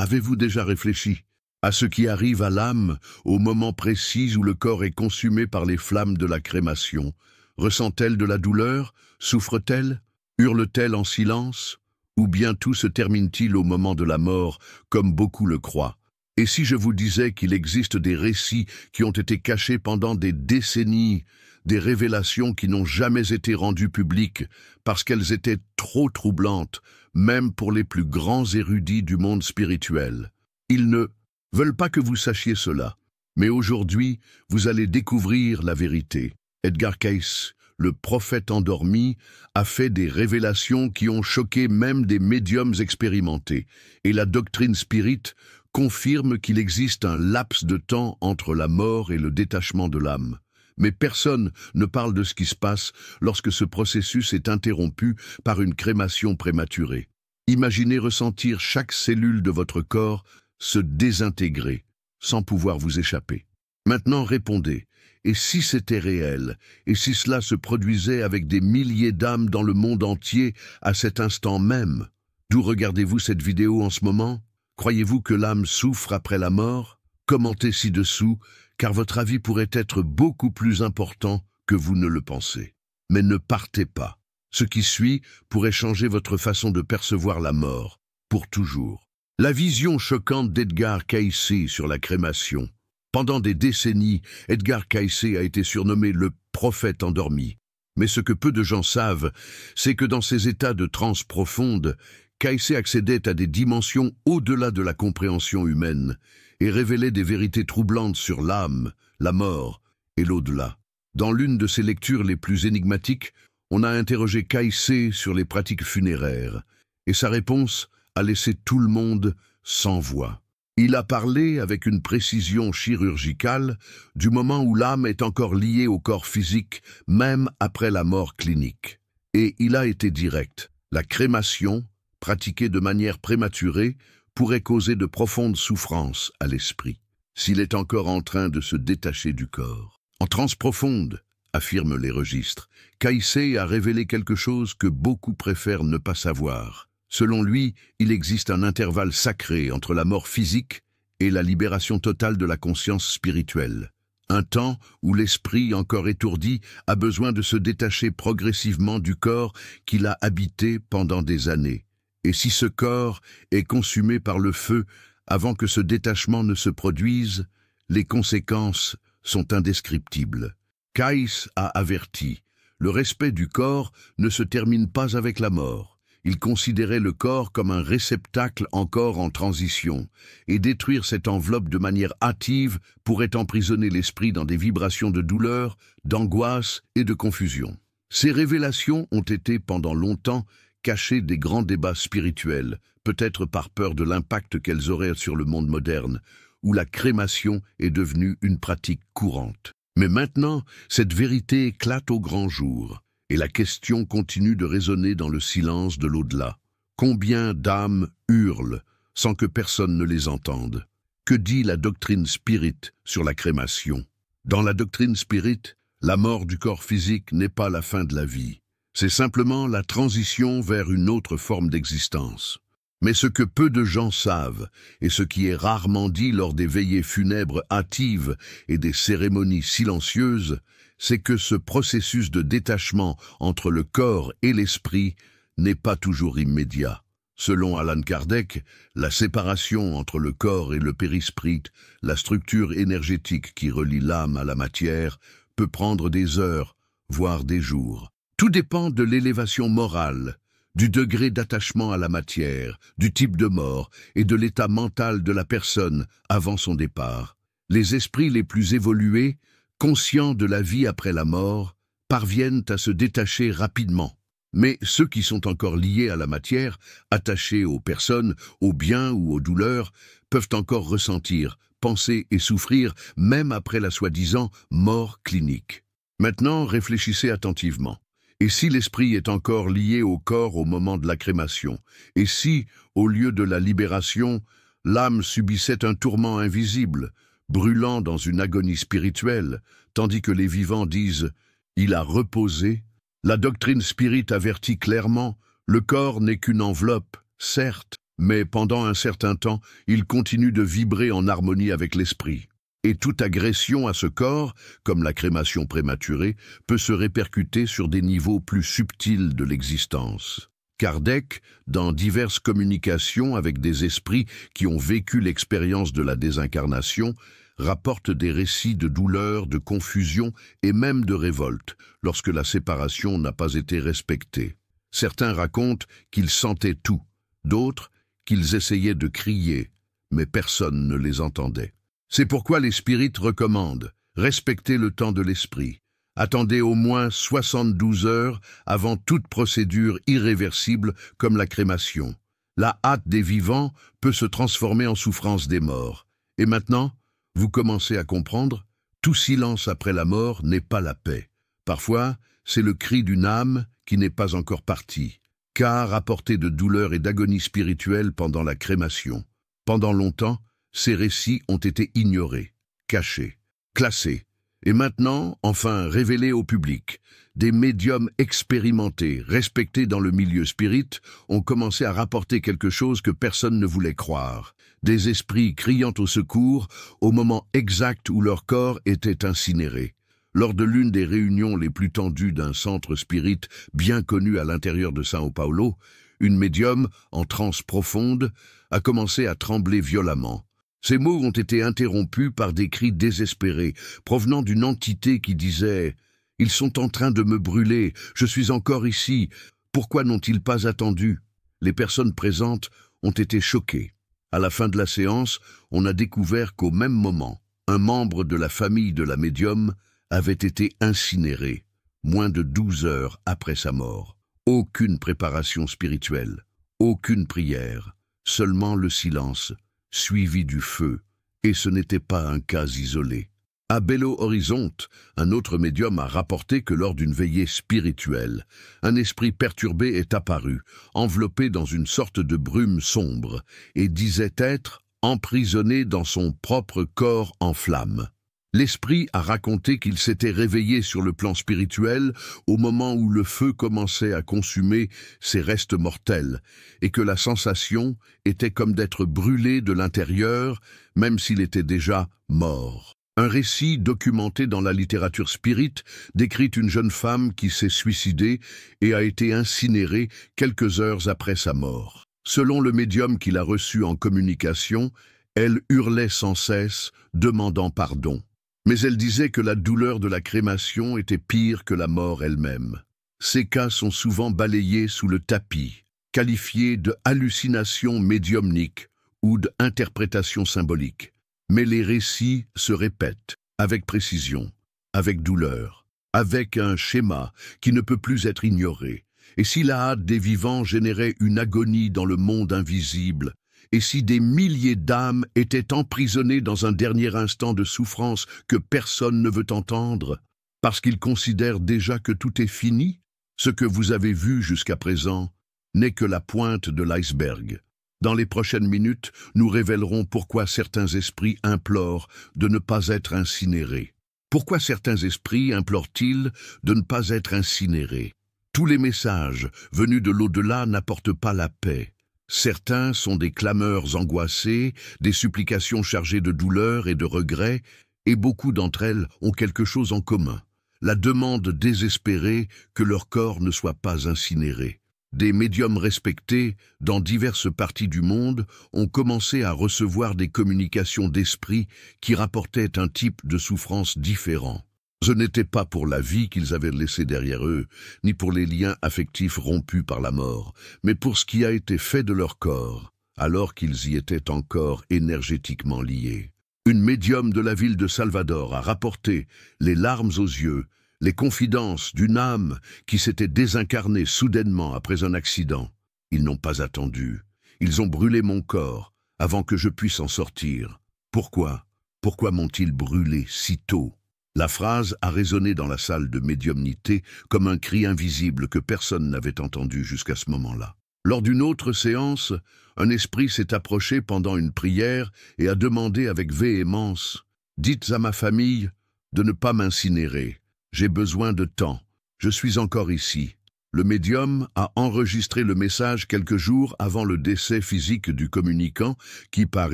Avez-vous déjà réfléchi à ce qui arrive à l'âme au moment précis où le corps est consumé par les flammes de la crémation? Ressent-elle de la douleur? Souffre-t-elle? Hurle-t-elle en silence? Ou bien tout se termine-t-il au moment de la mort, comme beaucoup le croient? Et si je vous disais qu'il existe des récits qui ont été cachés pendant des décennies, des révélations qui n'ont jamais été rendues publiques parce qu'elles étaient trop troublantes, même pour les plus grands érudits du monde spirituel? Ils ne veulent pas que vous sachiez cela, mais aujourd'hui, vous allez découvrir la vérité. Edgar Cayce, le prophète endormi, a fait des révélations qui ont choqué même des médiums expérimentés, et la doctrine spirit confirme qu'il existe un laps de temps entre la mort et le détachement de l'âme. Mais personne ne parle de ce qui se passe lorsque ce processus est interrompu par une crémation prématurée. Imaginez ressentir chaque cellule de votre corps se désintégrer, sans pouvoir vous échapper. Maintenant répondez, et si c'était réel, et si cela se produisait avec des milliers d'âmes dans le monde entier à cet instant même? D'où regardez-vous cette vidéo en ce moment? Croyez-vous que l'âme souffre après la mort? Commentez ci-dessous, car votre avis pourrait être beaucoup plus important que vous ne le pensez. Mais ne partez pas. Ce qui suit pourrait changer votre façon de percevoir la mort, pour toujours. La vision choquante d'Edgar Cayce sur la crémation. Pendant des décennies, Edgar Cayce a été surnommé le prophète endormi. Mais ce que peu de gens savent, c'est que dans ces états de transe profonde, Cayce accédait à des dimensions au-delà de la compréhension humaine et révélait des vérités troublantes sur l'âme, la mort et l'au-delà. Dans l'une de ses lectures les plus énigmatiques, on a interrogé Cayce sur les pratiques funéraires, et sa réponse a laissé tout le monde sans voix. Il a parlé avec une précision chirurgicale du moment où l'âme est encore liée au corps physique, même après la mort clinique. Et il a été direct. La crémation, pratiquée de manière prématurée, pourrait causer de profondes souffrances à l'esprit, s'il est encore en train de se détacher du corps. En transe profonde, affirment les registres, Cayce a révélé quelque chose que beaucoup préfèrent ne pas savoir. Selon lui, il existe un intervalle sacré entre la mort physique et la libération totale de la conscience spirituelle. Un temps où l'esprit, encore étourdi, a besoin de se détacher progressivement du corps qu'il a habité pendant des années. Et si ce corps est consumé par le feu avant que ce détachement ne se produise, les conséquences sont indescriptibles. Cayce a averti, le respect du corps ne se termine pas avec la mort. Il considérait le corps comme un réceptacle encore en transition, et détruire cette enveloppe de manière hâtive pourrait emprisonner l'esprit dans des vibrations de douleur, d'angoisse et de confusion. Ces révélations ont été pendant longtemps cachées des grands débats spirituels, peut-être par peur de l'impact qu'elles auraient sur le monde moderne, où la crémation est devenue une pratique courante. Mais maintenant, cette vérité éclate au grand jour. Et la question continue de résonner dans le silence de l'au-delà. Combien d'âmes hurlent sans que personne ne les entende? Que dit la doctrine spirit sur la crémation? Dans la doctrine spirit, la mort du corps physique n'est pas la fin de la vie. C'est simplement la transition vers une autre forme d'existence. Mais ce que peu de gens savent, et ce qui est rarement dit lors des veillées funèbres hâtives et des cérémonies silencieuses, c'est que ce processus de détachement entre le corps et l'esprit n'est pas toujours immédiat. Selon Allan Kardec, la séparation entre le corps et le périsprit, la structure énergétique qui relie l'âme à la matière, peut prendre des heures, voire des jours. Tout dépend de l'élévation morale, du degré d'attachement à la matière, du type de mort et de l'état mental de la personne avant son départ. Les esprits les plus évolués, conscients de la vie après la mort, parviennent à se détacher rapidement. Mais ceux qui sont encore liés à la matière, attachés aux personnes, aux biens ou aux douleurs, peuvent encore ressentir, penser et souffrir même après la soi-disant mort clinique. Maintenant, réfléchissez attentivement. Et si l'esprit est encore lié au corps au moment de la crémation? Et si, au lieu de la libération, l'âme subissait un tourment invisible, brûlant dans une agonie spirituelle, tandis que les vivants disent « il a reposé », la doctrine spirit avertit clairement « le corps n'est qu'une enveloppe, certes, Mais pendant un certain temps, il continue de vibrer en harmonie avec l'esprit. Et toute agression à ce corps, comme la crémation prématurée, peut se répercuter sur des niveaux plus subtils de l'existence. Kardec, dans diverses communications avec des esprits qui ont vécu l'expérience de la désincarnation, rapporte des récits de douleur, de confusion et même de révolte lorsque la séparation n'a pas été respectée. Certains racontent qu'ils sentaient tout, d'autres qu'ils essayaient de crier, mais personne ne les entendait. C'est pourquoi les spirites recommandent « Respectez le temps de l'esprit ». Attendez au moins 72 heures avant toute procédure irréversible comme la crémation. La hâte des vivants peut se transformer en souffrance des morts. Et maintenant, vous commencez à comprendre, tout silence après la mort n'est pas la paix. Parfois, c'est le cri d'une âme qui n'est pas encore partie. Cas rapporté de douleur et d'agonie spirituelle pendant la crémation. Pendant longtemps, ces récits ont été ignorés, cachés, classés. Et maintenant, enfin révélés au public, des médiums expérimentés, respectés dans le milieu spirit, ont commencé à rapporter quelque chose que personne ne voulait croire. Des esprits criant au secours au moment exact où leur corps était incinéré. Lors de l'une des réunions les plus tendues d'un centre spirit bien connu à l'intérieur de São Paulo, une médium, en transe profonde, a commencé à trembler violemment. Ces mots ont été interrompus par des cris désespérés, provenant d'une entité qui disait « Ils sont en train de me brûler, je suis encore ici, pourquoi n'ont-ils pas attendu ?» Les personnes présentes ont été choquées. À la fin de la séance, on a découvert qu'au même moment, un membre de la famille de la médium avait été incinéré, moins de 12 heures après sa mort. Aucune préparation spirituelle, aucune prière, seulement le silence, suivi du feu, et ce n'était pas un cas isolé. À Belo Horizonte, un autre médium a rapporté que lors d'une veillée spirituelle, un esprit perturbé est apparu, enveloppé dans une sorte de brume sombre, et disait être emprisonné dans son propre corps en flammes. L'esprit a raconté qu'il s'était réveillé sur le plan spirituel au moment où le feu commençait à consumer ses restes mortels et que la sensation était comme d'être brûlé de l'intérieur, même s'il était déjà mort. Un récit documenté dans la littérature spirit décrit une jeune femme qui s'est suicidée et a été incinérée quelques heures après sa mort. Selon le médium qui l'a reçue en communication, elle hurlait sans cesse, demandant pardon. Mais elle disait que la douleur de la crémation était pire que la mort elle-même. Ces cas sont souvent balayés sous le tapis, qualifiés de hallucinations médiumniques ou d'interprétations symboliques. Mais les récits se répètent, avec précision, avec douleur, avec un schéma qui ne peut plus être ignoré. Et si la hâte des vivants générait une agonie dans le monde invisible, et si des milliers d'âmes étaient emprisonnées dans un dernier instant de souffrance que personne ne veut entendre, parce qu'ils considèrent déjà que tout est fini, ce que vous avez vu jusqu'à présent n'est que la pointe de l'iceberg. Dans les prochaines minutes, nous révélerons pourquoi certains esprits implorent de ne pas être incinérés. Pourquoi certains esprits implorent-ils de ne pas être incinérés? Tous les messages venus de l'au-delà n'apportent pas la paix. Certains sont des clameurs angoissées, des supplications chargées de douleur et de regrets, et beaucoup d'entre elles ont quelque chose en commun, la demande désespérée que leur corps ne soit pas incinéré. Des médiums respectés, dans diverses parties du monde, ont commencé à recevoir des communications d'esprit qui rapportaient un type de souffrance différent. Ce n'était pas pour la vie qu'ils avaient laissée derrière eux, ni pour les liens affectifs rompus par la mort, mais pour ce qui a été fait de leur corps, alors qu'ils y étaient encore énergétiquement liés. Une médium de la ville de Salvador a rapporté, les larmes aux yeux, les confidences d'une âme qui s'était désincarnée soudainement après un accident. Ils n'ont pas attendu. Ils ont brûlé mon corps avant que je puisse en sortir. Pourquoi? Pourquoi m'ont-ils brûlé si tôt? La phrase a résonné dans la salle de médiumnité comme un cri invisible que personne n'avait entendu jusqu'à ce moment-là. Lors d'une autre séance, un esprit s'est approché pendant une prière et a demandé avec véhémence « Dites à ma famille de ne pas m'incinérer. J'ai besoin de temps. Je suis encore ici. » Le médium a enregistré le message quelques jours avant le décès physique du communicant qui, par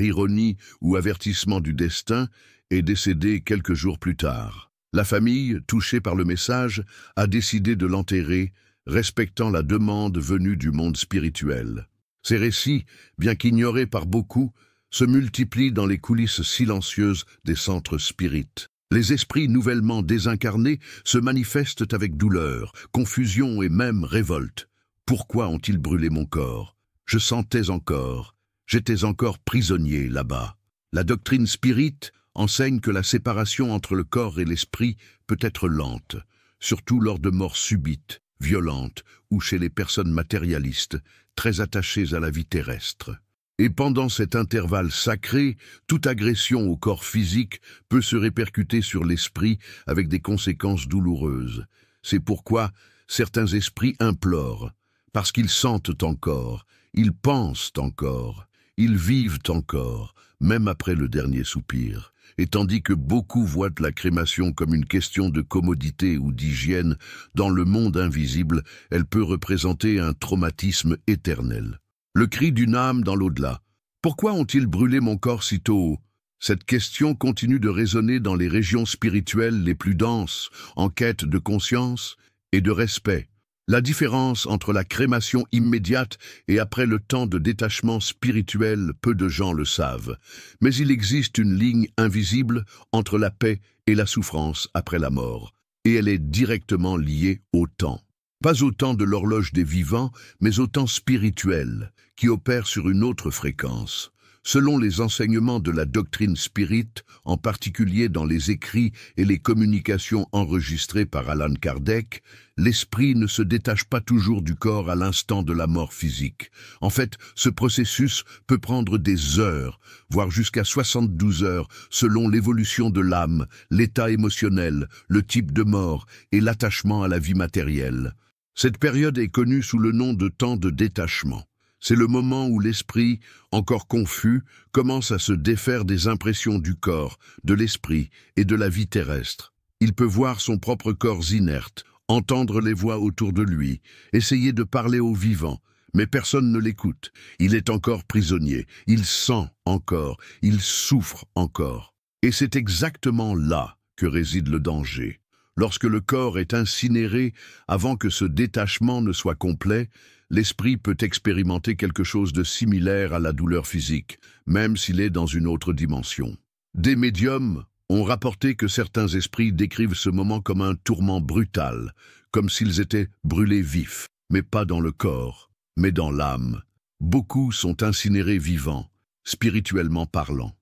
ironie ou avertissement du destin, est décédé quelques jours plus tard. La famille, touchée par le message, a décidé de l'enterrer, respectant la demande venue du monde spirituel. Ces récits, bien qu'ignorés par beaucoup, se multiplient dans les coulisses silencieuses des centres spirites. Les esprits nouvellement désincarnés se manifestent avec douleur, confusion et même révolte. Pourquoi ont-ils brûlé mon corps? Je sentais encore, j'étais encore prisonnier là-bas. La doctrine spirite enseigne que la séparation entre le corps et l'esprit peut être lente, surtout lors de morts subites, violentes ou chez les personnes matérialistes, très attachées à la vie terrestre. Et pendant cet intervalle sacré, toute agression au corps physique peut se répercuter sur l'esprit avec des conséquences douloureuses. C'est pourquoi certains esprits implorent, parce qu'ils sentent encore, ils pensent encore, ils vivent encore, même après le dernier soupir. Et tandis que beaucoup voient la crémation comme une question de commodité ou d'hygiène, dans le monde invisible, elle peut représenter un traumatisme éternel. Le cri d'une âme dans l'au-delà. Pourquoi ont-ils brûlé mon corps si tôt? Cette question continue de résonner dans les régions spirituelles les plus denses, en quête de conscience et de respect. La différence entre la crémation immédiate et après le temps de détachement spirituel, peu de gens le savent. Mais il existe une ligne invisible entre la paix et la souffrance après la mort, et elle est directement liée au temps. Pas au temps de l'horloge des vivants, mais au temps spirituel, qui opère sur une autre fréquence. Selon les enseignements de la doctrine spirite, en particulier dans les écrits et les communications enregistrées par Allan Kardec, l'esprit ne se détache pas toujours du corps à l'instant de la mort physique. En fait, ce processus peut prendre des heures, voire jusqu'à 72 heures, selon l'évolution de l'âme, l'état émotionnel, le type de mort et l'attachement à la vie matérielle. Cette période est connue sous le nom de temps de détachement. C'est le moment où l'esprit, encore confus, commence à se défaire des impressions du corps, de l'esprit et de la vie terrestre. Il peut voir son propre corps inerte, entendre les voix autour de lui, essayer de parler aux vivants, mais personne ne l'écoute. Il est encore prisonnier, il sent encore, il souffre encore. Et c'est exactement là que réside le danger. Lorsque le corps est incinéré avant que ce détachement ne soit complet, l'esprit peut expérimenter quelque chose de similaire à la douleur physique, même s'il est dans une autre dimension. Des médiums ont rapporté que certains esprits décrivent ce moment comme un tourment brutal, comme s'ils étaient brûlés vifs, mais pas dans le corps, mais dans l'âme. Beaucoup sont incinérés vivants, spirituellement parlant.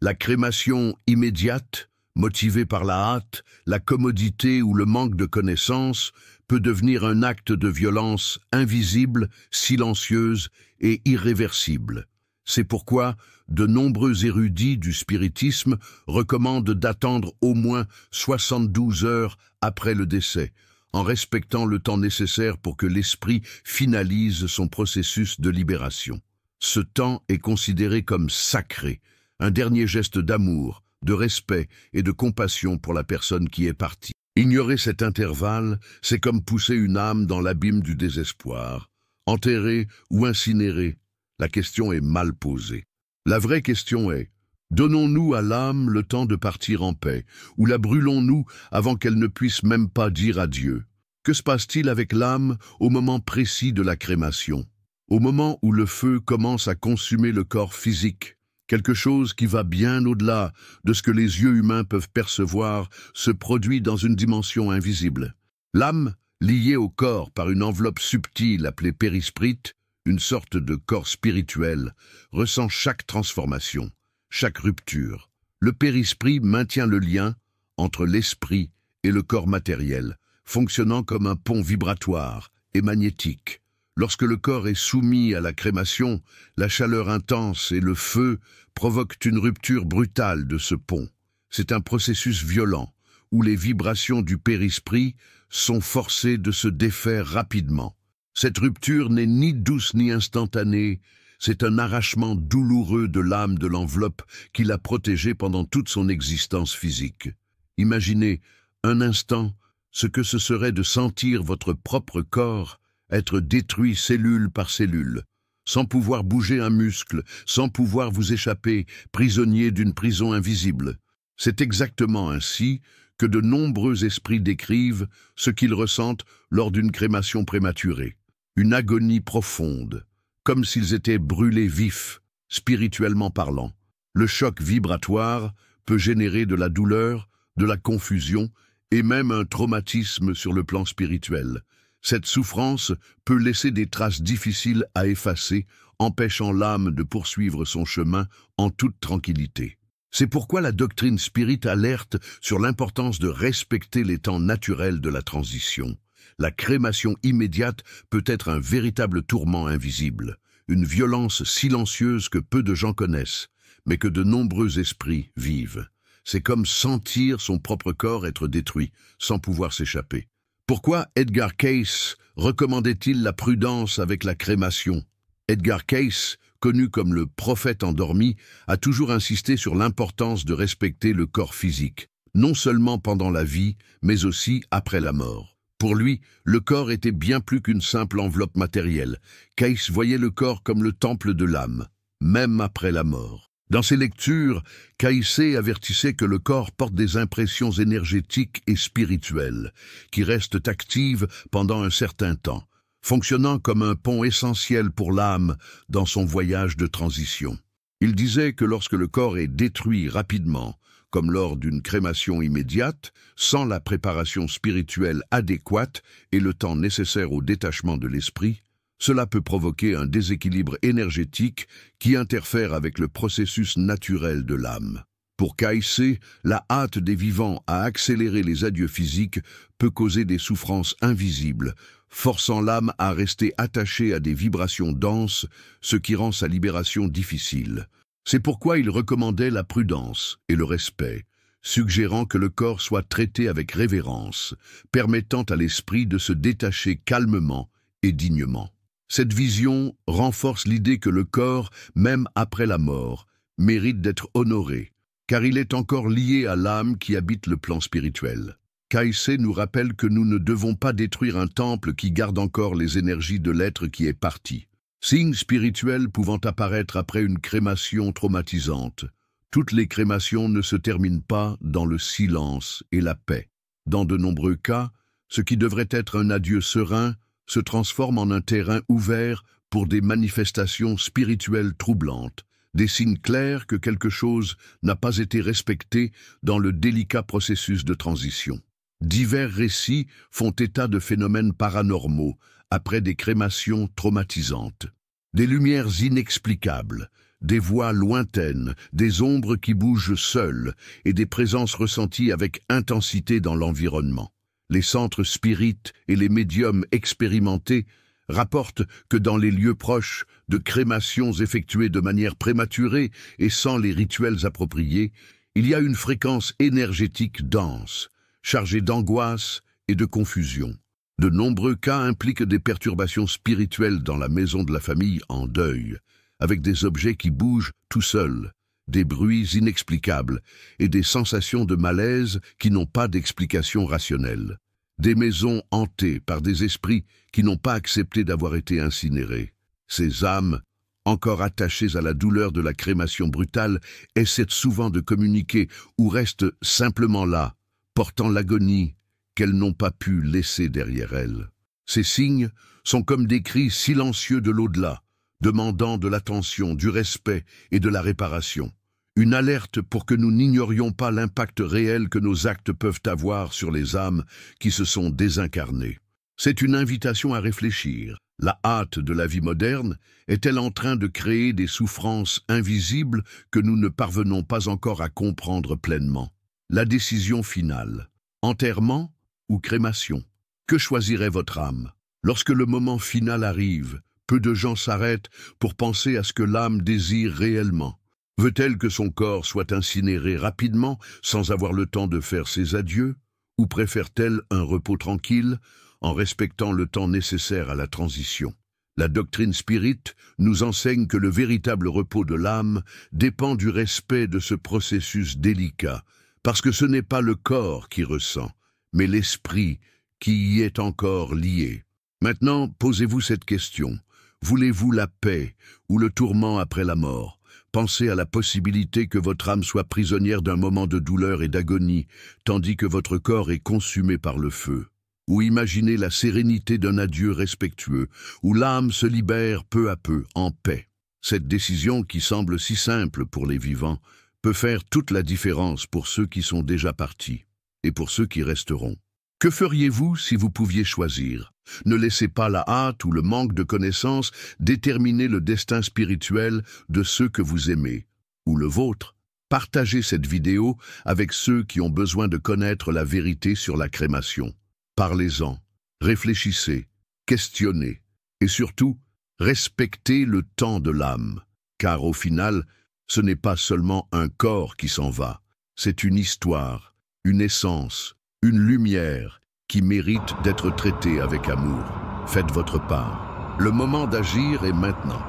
La crémation immédiate, motivée par la hâte, la commodité ou le manque de connaissances, peut devenir un acte de violence invisible, silencieuse et irréversible. C'est pourquoi de nombreux érudits du spiritisme recommandent d'attendre au moins 72 heures après le décès, en respectant le temps nécessaire pour que l'esprit finalise son processus de libération. Ce temps est considéré comme sacré, un dernier geste d'amour, de respect et de compassion pour la personne qui est partie. Ignorer cet intervalle, c'est comme pousser une âme dans l'abîme du désespoir. Enterrer ou incinérer, la question est mal posée. La vraie question est, donnons-nous à l'âme le temps de partir en paix, ou la brûlons-nous avant qu'elle ne puisse même pas dire adieu? Que se passe-t-il avec l'âme au moment précis de la crémation? Au moment où le feu commence à consumer le corps physique, quelque chose qui va bien au-delà de ce que les yeux humains peuvent percevoir se produit dans une dimension invisible. L'âme, liée au corps par une enveloppe subtile appelée périsprite, une sorte de corps spirituel, ressent chaque transformation, chaque rupture. Le périsprit maintient le lien entre l'esprit et le corps matériel, fonctionnant comme un pont vibratoire et magnétique. Lorsque le corps est soumis à la crémation, la chaleur intense et le feu provoquent une rupture brutale de ce pont. C'est un processus violent, où les vibrations du périsprit sont forcées de se défaire rapidement. Cette rupture n'est ni douce ni instantanée, c'est un arrachement douloureux de l'âme de l'enveloppe qui l'a protégée pendant toute son existence physique. Imaginez un instant ce que ce serait de sentir votre propre corps être détruit cellule par cellule, sans pouvoir bouger un muscle, sans pouvoir vous échapper, prisonnier d'une prison invisible. C'est exactement ainsi que de nombreux esprits décrivent ce qu'ils ressentent lors d'une crémation prématurée. Une agonie profonde, comme s'ils étaient brûlés vifs, spirituellement parlant. Le choc vibratoire peut générer de la douleur, de la confusion et même un traumatisme sur le plan spirituel. Cette souffrance peut laisser des traces difficiles à effacer, empêchant l'âme de poursuivre son chemin en toute tranquillité. C'est pourquoi la doctrine spirit alerte sur l'importance de respecter les temps naturels de la transition. La crémation immédiate peut être un véritable tourment invisible, une violence silencieuse que peu de gens connaissent, mais que de nombreux esprits vivent. C'est comme sentir son propre corps être détruit, sans pouvoir s'échapper. Pourquoi Edgar Cayce recommandait-il la prudence avec la crémation? Edgar Cayce, connu comme le prophète endormi, a toujours insisté sur l'importance de respecter le corps physique, non seulement pendant la vie, mais aussi après la mort. Pour lui, le corps était bien plus qu'une simple enveloppe matérielle. Cayce voyait le corps comme le temple de l'âme, même après la mort. Dans ses lectures, Cayce avertissait que le corps porte des impressions énergétiques et spirituelles, qui restent actives pendant un certain temps, fonctionnant comme un pont essentiel pour l'âme dans son voyage de transition. Il disait que lorsque le corps est détruit rapidement, comme lors d'une crémation immédiate, sans la préparation spirituelle adéquate et le temps nécessaire au détachement de l'esprit, cela peut provoquer un déséquilibre énergétique qui interfère avec le processus naturel de l'âme. Pour Cayce, la hâte des vivants à accélérer les adieux physiques peut causer des souffrances invisibles, forçant l'âme à rester attachée à des vibrations denses, ce qui rend sa libération difficile. C'est pourquoi il recommandait la prudence et le respect, suggérant que le corps soit traité avec révérence, permettant à l'esprit de se détacher calmement et dignement. Cette vision renforce l'idée que le corps, même après la mort, mérite d'être honoré, car il est encore lié à l'âme qui habite le plan spirituel. Cayce nous rappelle que nous ne devons pas détruire un temple qui garde encore les énergies de l'être qui est parti. Signes spirituels pouvant apparaître après une crémation traumatisante. Toutes les crémations ne se terminent pas dans le silence et la paix. Dans de nombreux cas, ce qui devrait être un adieu serein se transforme en un terrain ouvert pour des manifestations spirituelles troublantes, des signes clairs que quelque chose n'a pas été respecté dans le délicat processus de transition. Divers récits font état de phénomènes paranormaux après des crémations traumatisantes. Des lumières inexplicables, des voix lointaines, des ombres qui bougent seules et des présences ressenties avec intensité dans l'environnement. Les centres spirites et les médiums expérimentés rapportent que dans les lieux proches de crémations effectuées de manière prématurée et sans les rituels appropriés, il y a une fréquence énergétique dense, chargée d'angoisse et de confusion. De nombreux cas impliquent des perturbations spirituelles dans la maison de la famille en deuil, avec des objets qui bougent tout seuls, des bruits inexplicables et des sensations de malaise qui n'ont pas d'explication rationnelle. Des maisons hantées par des esprits qui n'ont pas accepté d'avoir été incinérés. Ces âmes, encore attachées à la douleur de la crémation brutale, essaient souvent de communiquer ou restent simplement là, portant l'agonie qu'elles n'ont pas pu laisser derrière elles. Ces signes sont comme des cris silencieux de l'au-delà, demandant de l'attention, du respect et de la réparation. Une alerte pour que nous n'ignorions pas l'impact réel que nos actes peuvent avoir sur les âmes qui se sont désincarnées. C'est une invitation à réfléchir. La hâte de la vie moderne est-elle en train de créer des souffrances invisibles que nous ne parvenons pas encore à comprendre pleinement? La décision finale. Enterrement ou crémation? Que choisirait votre âme? Lorsque le moment final arrive, peu de gens s'arrêtent pour penser à ce que l'âme désire réellement. Veut-elle que son corps soit incinéré rapidement sans avoir le temps de faire ses adieux? Ou préfère-t-elle un repos tranquille en respectant le temps nécessaire à la transition? La doctrine spirit nous enseigne que le véritable repos de l'âme dépend du respect de ce processus délicat, parce que ce n'est pas le corps qui ressent, mais l'esprit qui y est encore lié. Maintenant, posez-vous cette question. Voulez-vous la paix ou le tourment après la mort? Pensez à la possibilité que votre âme soit prisonnière d'un moment de douleur et d'agonie, tandis que votre corps est consumé par le feu. Ou imaginez la sérénité d'un adieu respectueux, où l'âme se libère peu à peu, en paix. Cette décision, qui semble si simple pour les vivants, peut faire toute la différence pour ceux qui sont déjà partis, et pour ceux qui resteront. Que feriez-vous si vous pouviez choisir? Ne laissez pas la hâte ou le manque de connaissances déterminer le destin spirituel de ceux que vous aimez, ou le vôtre. Partagez cette vidéo avec ceux qui ont besoin de connaître la vérité sur la crémation. Parlez-en, réfléchissez, questionnez, et surtout, respectez le temps de l'âme, car au final, ce n'est pas seulement un corps qui s'en va, c'est une histoire, une essence, une lumière qui mérite d'être traitée avec amour. Faites votre part. Le moment d'agir est maintenant.